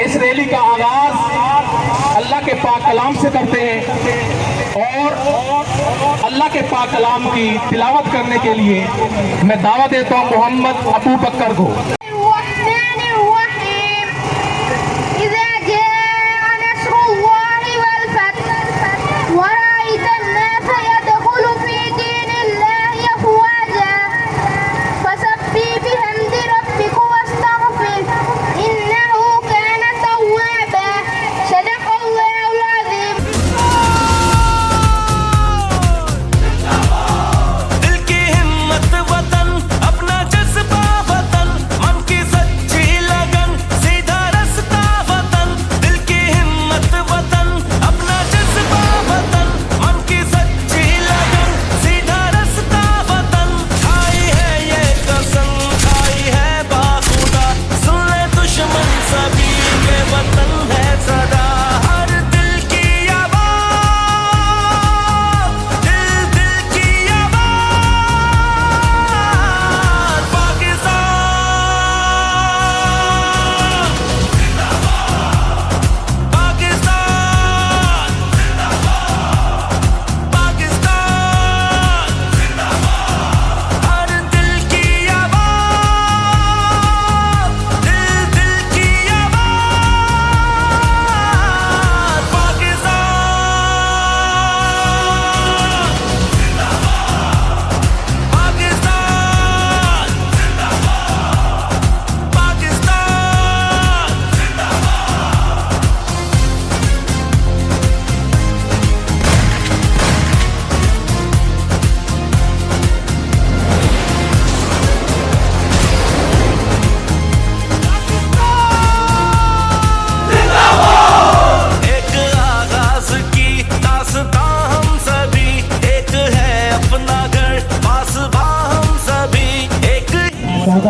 اس rally کا آغاز اللہ کے پاک کلام سے کرتے ہیں اور اللہ کے پاک کلام کی تلاوت کرنے کے لیے میں دعوت دیتا ہوں محمد ابو بکر کو۔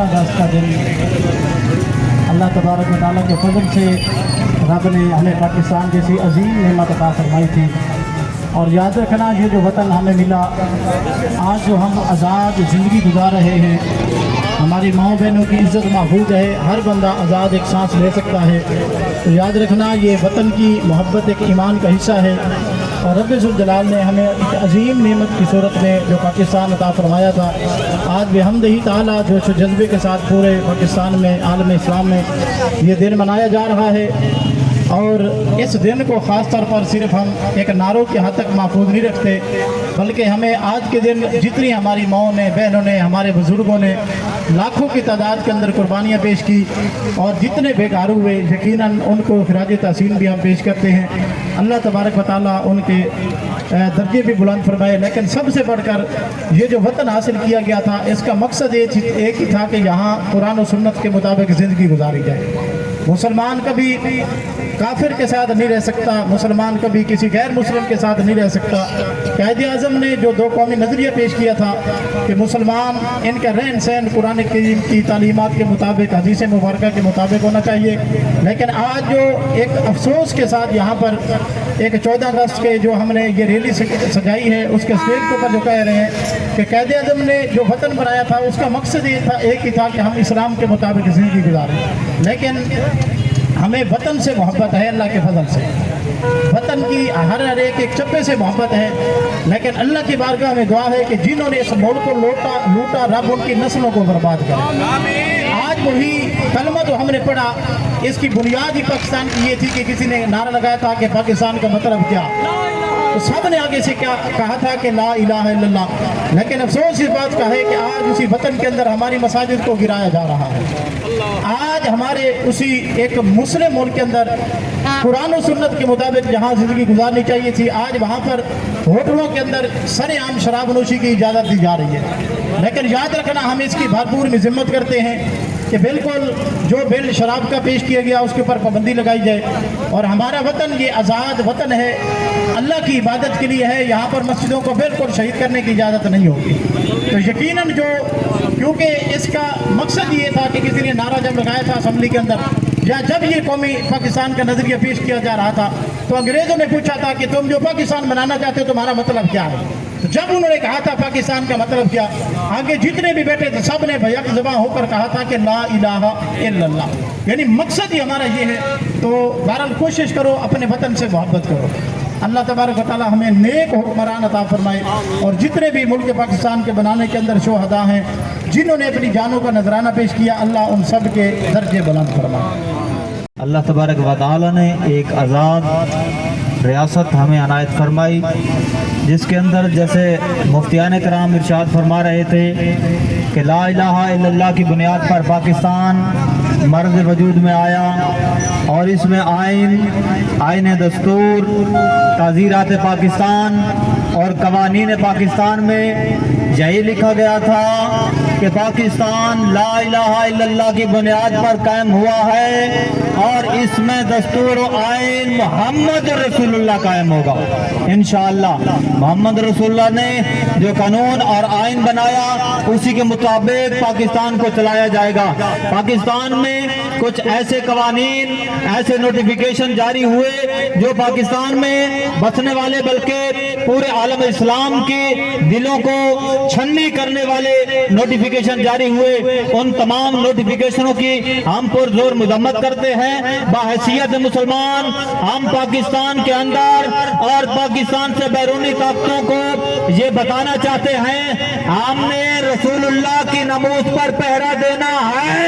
اگست کا دن اللہ تبارک و تعالیٰ کے فضل سے رب نے ہمیں پاکستان جیسی عظیم نعمت عطا فرمائی تھی، اور یاد رکھنا یہ جو وطن ہمیں ملا، آج جو ہم آزاد زندگی گزار رہے ہیں، ہماری ماؤں بہنوں کی عزت محفوظ ہے، ہر بندہ آزاد ایک سانس لے سکتا ہے، تو یاد رکھنا یہ وطن کی محبت ایک ایمان کا حصہ ہے، اور رب ذوالجلال نے ہمیں ایک عظیم نعمت کی صورت میں جو پاکستان عطا فرمایا تھا، آج بحمدہ تعالیٰ جوش و جذبے کے ساتھ پورے پاکستان میں، عالم اسلام میں یہ دن منایا جا رہا ہے۔ اور اس دن کو خاص طور پر صرف ہم ایک نعروں کے حد تک محفوظ نہیں رکھتے، بلکہ ہمیں آج کے دن جتنی ہماری ماؤں نے، بہنوں نے، ہمارے بزرگوں نے لاکھوں کی تعداد کے اندر قربانیاں پیش کی، اور جتنے بیکار ہوئے یقیناً ان کو خراج تحسین بھی ہم پیش کرتے ہیں۔ اللہ تبارک و تعالیٰ ان کے درجے بھی بلند فرمائے، لیکن سب سے بڑھ کر یہ جو وطن حاصل کیا گیا تھا، اس کا مقصد ایک ہی تھا کہ یہاں قرآن و سنت کے مطابق زندگی گزاری جائے۔ مسلمان کبھی کافر کے ساتھ نہیں رہ سکتا، مسلمان کبھی کسی غیر مسلم کے ساتھ نہیں رہ سکتا۔ قائد اعظم نے جو دو قومی نظریہ پیش کیا تھا کہ مسلمان ان کا رہن سہن قرآن کریم کی تعلیمات کے مطابق، حدیث مبارکہ کے مطابق ہونا چاہیے، لیکن آج جو ایک افسوس کے ساتھ یہاں پر ایک 14 اگست کے جو ہم نے یہ ریلی سجائی ہے، اس کے اسٹیج کے اوپر جو کہہ رہے ہیں کہ قائد اعظم نے جو وطن بنایا تھا اس کا مقصد یہ تھا، ایک ہی تھا کہ ہم اسلام کے مطابق زندگی گزاریں، لیکن ہمیں وطن سے محبت ہے اللہ کے فضل سے، وطن کی ہر ایک چپے سے محبت ہے، لیکن اللہ کی بارگاہ میں دعا ہے کہ جنہوں نے اس ملک کو لوٹا رب ان کی نسلوں کو برباد کرے۔ آج وہی کلمہ جو ہم نے پڑھا، اس کی بنیاد ہی پاکستان کی یہ تھی کہ کسی نے نعرہ لگایا تھا کہ پاکستان کا مطلب کیا، تو سب نے آگے سے کیا کہا تھا کہ لا الہ الا اللہ، لیکن افسوس اس بات کا ہے کہ آج اسی وطن کے اندر ہماری مساجد کو گرایا جا رہا ہے۔ آج ہمارے اسی ایک مسلم ملک کے اندر قرآن و سنت کے مطابق جہاں زندگی گزارنی چاہیے تھی، آج وہاں پر ہوٹلوں کے اندر سر عام شراب نوشی کی اجازت دی جا رہی ہے۔ لیکن یاد رکھنا ہم اس کی بھرپور مذمت کرتے ہیں کہ بالکل جو بل شراب کا پیش کیا گیا اس کے اوپر پابندی لگائی جائے، اور ہمارا وطن یہ آزاد وطن ہے، اللہ کی عبادت کے لیے ہے، یہاں پر مسجدوں کو بالکل شہید کرنے کی اجازت نہیں ہوگی۔ تو یقیناً کیونکہ اس کا مقصد یہ تھا کہ کسی نے نعرہ جب لگایا تھا اسمبلی کے اندر، یا جب یہ قومی پاکستان کا نظریہ پیش کیا جا رہا تھا، تو انگریزوں نے پوچھا تھا کہ تم جو پاکستان بنانا چاہتے ہو تمہارا مطلب کیا ہے؟ تو جب انہوں نے کہا تھا پاکستان کا مطلب کیا، آگے جتنے بھی بیٹھے تھے سب نے بیک زباں ہو کر کہا تھا کہ لا الہ الا اللہ، यानी मकसद ही हमारा ये है। तो बहरहाल कोशिश करो, अपने वतन से मोहब्बत करो। अल्लाह तबारक व तआला हमें नेक हुक्मरान अता फरमाए, और जितने भी मुल्क पाकिस्तान के बनाने के अंदर शोहदा हैं, जिन्होंने अपनी जानों का नजराना पेश किया, अल्लाह उन सब के दर्जे बुलंद फरमाए। अल्लाह तबारक व तआला ने एक आज़ाद रियासत हमें अनायत फरमाई, जिसके अंदर जैसे मुफ्तियान कराम इरशाद फरमा रहे थे कि ला इलाहा इल्लल्लाह की बुनियाद पर पाकिस्तान मर्ज वजूद में आया, और इसमें आइन दस्तूर, ताज़ीरात पाकिस्तान और कवानीन पाकिस्तान में यही लिखा गया था कि पाकिस्तान ला इलाहा इल्लल्लाह की बुनियाद पर कायम हुआ है, और इसमें दस्तूर व आइन मोहम्मद रसूलुल्लाह कायम होगा इंशाअल्लाह। मोहम्मद रसूलुल्लाह ने जो कानून और आइन बनाया, उसी के मुताबिक पाकिस्तान को चलाया जाएगा। पाकिस्तान में कुछ ऐसे कवानीन, ऐसे नोटिफिकेशन जारी हुए जो पाकिस्तान में बसने वाले बल्कि पूरे आलम इस्लाम के दिलों को छन्नी करने वाले नोटिफिकेशन जारी हुए। उन तमाम नोटिफिकेशनों की हम पुरजोर मजम्मत करते हैं। बाहैसियत मुसलमान हम पाकिस्तान के अंदर और पाकिस्तान से बैरूनी ताकतों को ये बताना चाहते हैं, हमने रसूलुल्लाह की नमूज पर पहरा देना है,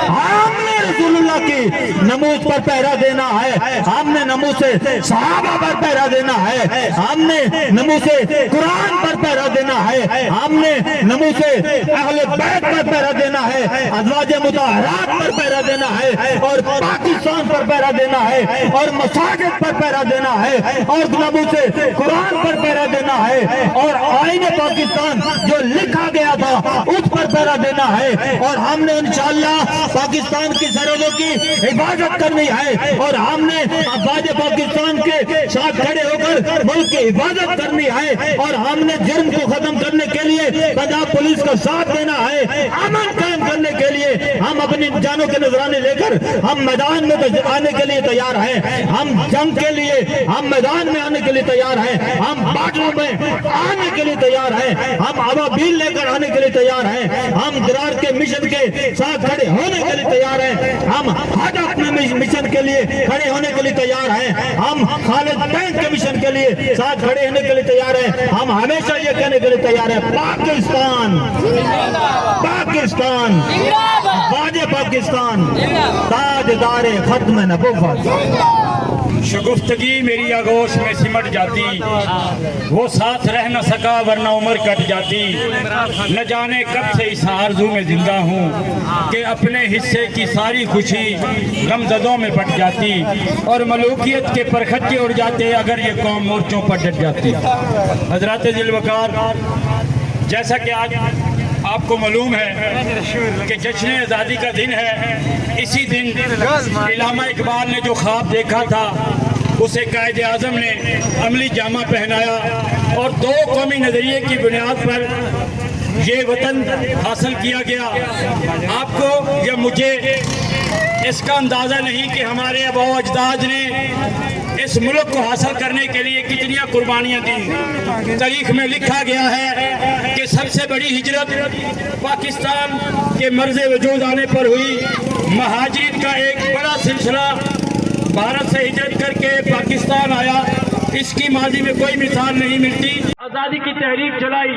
हमने रसूलुल्लाह की नमूज पर पहरा देना है, हमने नमूज से सहाबा पर पहरा देना है, हमने नमूज से कुरान पर पहरा देना है, हमने नमूज से अहले बैत पर पहरा देना है, अज़वाज मुतहरात पर पहरा देना है, और पाकिस्तान पर पहरा देना है, और मसाजिद पर पहरा देना है, और नमूज से कुरान पर पहरा देना है, और आईने पाकिस्तान जो लिखा गया था उस पर पहरा देना है। और हमने इंशाअल्लाह पाकिस्तान की सरहदों की हिफाजत करनी है, और हमने अफवाज पाकिस्तान के साथ खड़े होकर मुल्क की हिफाजत करनी है, और हमने जुर्म को खत्म करने के लिए पंजाब पुलिस का साथ देना है। अमन कायम करने के लिए हम अपनी जानों के नजराने लेकर हम मैदान में आने के लिए तैयार हैं, हम जंग के लिए हम मैदान में आने के लिए तैयार हैं, हम बाटलों में आने के लिए तैयार हैं, हम अबाबील लेकर आने के लिए तैयार हैं, हम दरार के मिशन के साथ खड़े होने के लिए तैयार हैं, हम हदफ में मिशन के लिए खड़े होने के लिए तैयार हैं, हम खालिद बैंक के मिशन के लिए साथ खड़े होने के लिए तैयार हैं। हम हमेशा ये कहने के लिए तैयार हैं, पाकिस्तान पाकिस्तान वाजे पाकिस्तान ताजदारे खत्म नबुव्वत। शगुफ्तगी मेरी आगोश में सिमट जाती, वो साथ रह न सका वरना उम्र कट जाती, न जाने कब से इस आरज़ू में जिंदा हूँ कि अपने हिस्से की सारी खुशी गमज़दों में बट जाती, और मलूकियत के परखच्चे उड़ जाते अगर ये कौम मोर्चों पर डट जाती। हज़रात ज़िलवकार, जैसा कि आज आपको मालूम है कि जश्न आज़ादी का दिन है, इसी दिन इल्लामा इकबाल ने जो ख्वाब देखा था उसे कायदे आज़म ने अमली जामा पहनाया, और दो कौमी नज़रिए की बुनियाद पर ये वतन हासिल किया गया। आपको या मुझे इसका अंदाज़ा नहीं कि हमारे आबा अजदाद ने इस मुल्क को हासिल करने के लिए कितनी कुर्बानियाँ दी। तारीख में लिखा गया है कि सबसे बड़ी हिजरत पाकिस्तान के मर्ज़ वजूद आने पर हुई। महाजिर का एक बड़ा सिलसिला भारत से हिजरत करके पाकिस्तान आया, इसकी माजी में कोई मिसाल नहीं मिलती। आज़ादी की तहरीक चलाई,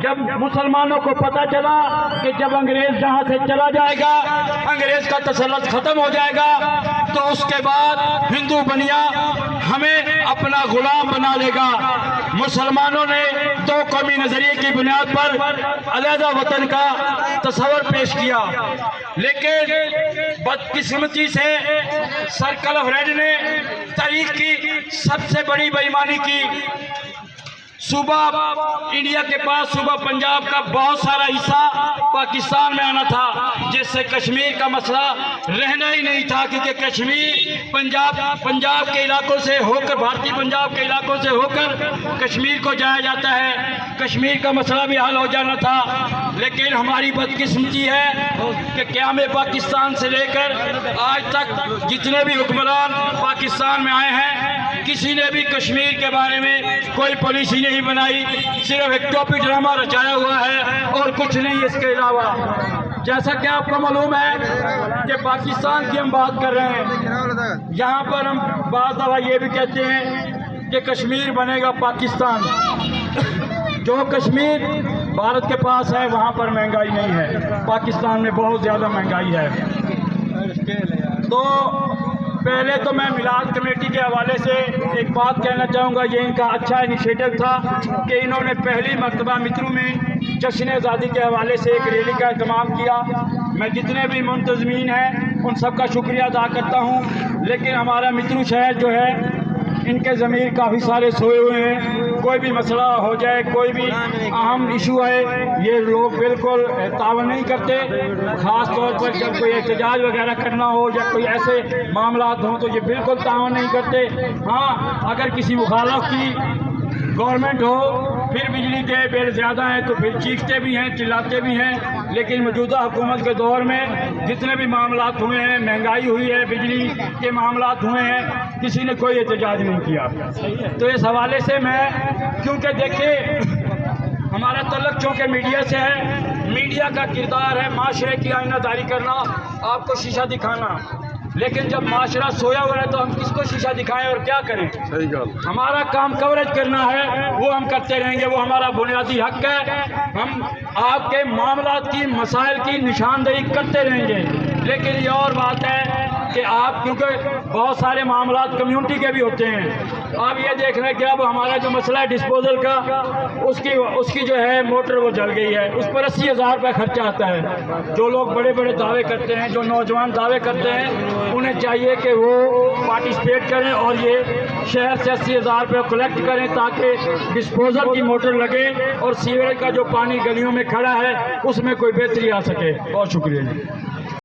जब मुसलमानों को पता चला कि जब अंग्रेज जहाँ से चला जाएगा, अंग्रेज का तसल्लुत खत्म हो जाएगा, तो उसके बाद हिंदू बनिया हमें अपना गुलाम बना लेगा। मुसलमानों ने दो कौमी नजरिए की बुनियाद पर अलहदा वतन का तस्वर पेश किया, लेकिन बदकिस्मती से सर्कल ऑफ रेड ने तारीख की सबसे बड़ी बेईमानी की। सूबा इंडिया के पास सूबा पंजाब का बहुत सारा हिस्सा पाकिस्तान में आना था, जिससे कश्मीर का मसला रहना ही नहीं था, क्योंकि कश्मीर पंजाब के इलाकों से होकर, भारतीय पंजाब के इलाकों से होकर कश्मीर को जाया जाता है। कश्मीर का मसला भी हल हो जाना था, लेकिन हमारी बदकिस्मती है कि क़याम पाकिस्तान से लेकर आज तक जितने भी हुक्मरान पाकिस्तान में आए हैं, किसी ने भी कश्मीर के बारे में कोई पॉलिसी नहीं बनाई, सिर्फ एक टॉपी ड्रामा रचाया हुआ है और कुछ नहीं इसके अलावा। जैसा कि आपको मालूम है कि पाकिस्तान की हम बात कर रहे हैं, यहाँ पर हम बात दफा ये भी कहते हैं कि कश्मीर बनेगा पाकिस्तान। जो कश्मीर भारत के पास है वहाँ पर महंगाई नहीं है, पाकिस्तान में बहुत ज़्यादा महंगाई है। तो पहले तो मैं मिलाद कमेटी के हवाले से एक बात कहना चाहूँगा, ये इनका अच्छा इनिशिएटिव था कि इन्होंने पहली मरतबा मित्रू में जश्न आज़ादी के हवाले से एक रैली का एहतमाम किया। मैं जितने भी मुंतज़मीन हैं उन सब का शुक्रिया अदा करता हूँ, लेकिन हमारा मित्रू शहर जो है इनके ज़मीर काफ़ी सारे सोए हुए हैं। कोई भी मसला हो जाए, कोई भी अहम इशू है, ये लोग बिल्कुल तावन नहीं करते। ख़ास तौर पर जब कोई एहतजाज वगैरह करना हो या कोई ऐसे मामला हों तो ये बिल्कुल तावन नहीं करते। हाँ, अगर किसी मुखालफ की गवर्नमेंट हो, फिर बिजली के बिल ज़्यादा हैं तो फिर चीखते भी हैं, चिल्लाते भी हैं। लेकिन मौजूदा हुकूमत के दौर में जितने भी मामलात हुए हैं, महंगाई हुई है, बिजली के मामलात हुए हैं, किसी ने कोई एहतजाज नहीं किया। तो इस हवाले से मैं, क्योंकि देखिए हमारा तल्लुक चूँकि मीडिया से है, मीडिया का किरदार है माशरे की आईनादारी करना, आपको शीशा दिखाना। लेकिन जब माशरा सोया हुआ है तो हम किसको शीशा दिखाएं और क्या करें? सही बात। हमारा काम कवरेज करना है, वो हम करते रहेंगे, वो हमारा बुनियादी हक है। हम आपके मामलात की, मसाइल की निशानदेही करते रहेंगे। लेकिन ये और बात है कि आप, क्योंकि बहुत सारे मामलात कम्युनिटी के भी होते हैं, आप ये देख रहे हैं कि अब हमारा जो मसला है डिस्पोजल का, उसकी जो है मोटर वो जल गई है, उस पर 80,000 रुपये खर्चा आता है। जो लोग बड़े बड़े दावे करते हैं, जो नौजवान दावे करते हैं, उन्हें चाहिए कि वो पार्टिसिपेट करें और ये शहर से 80,000 रुपये कलेक्ट करें ताकि डिस्पोजल की मोटर लगे और सीवरेज का जो पानी गलियों में खड़ा है उसमें कोई बेहतरी आ सके। बहुत शुक्रिया।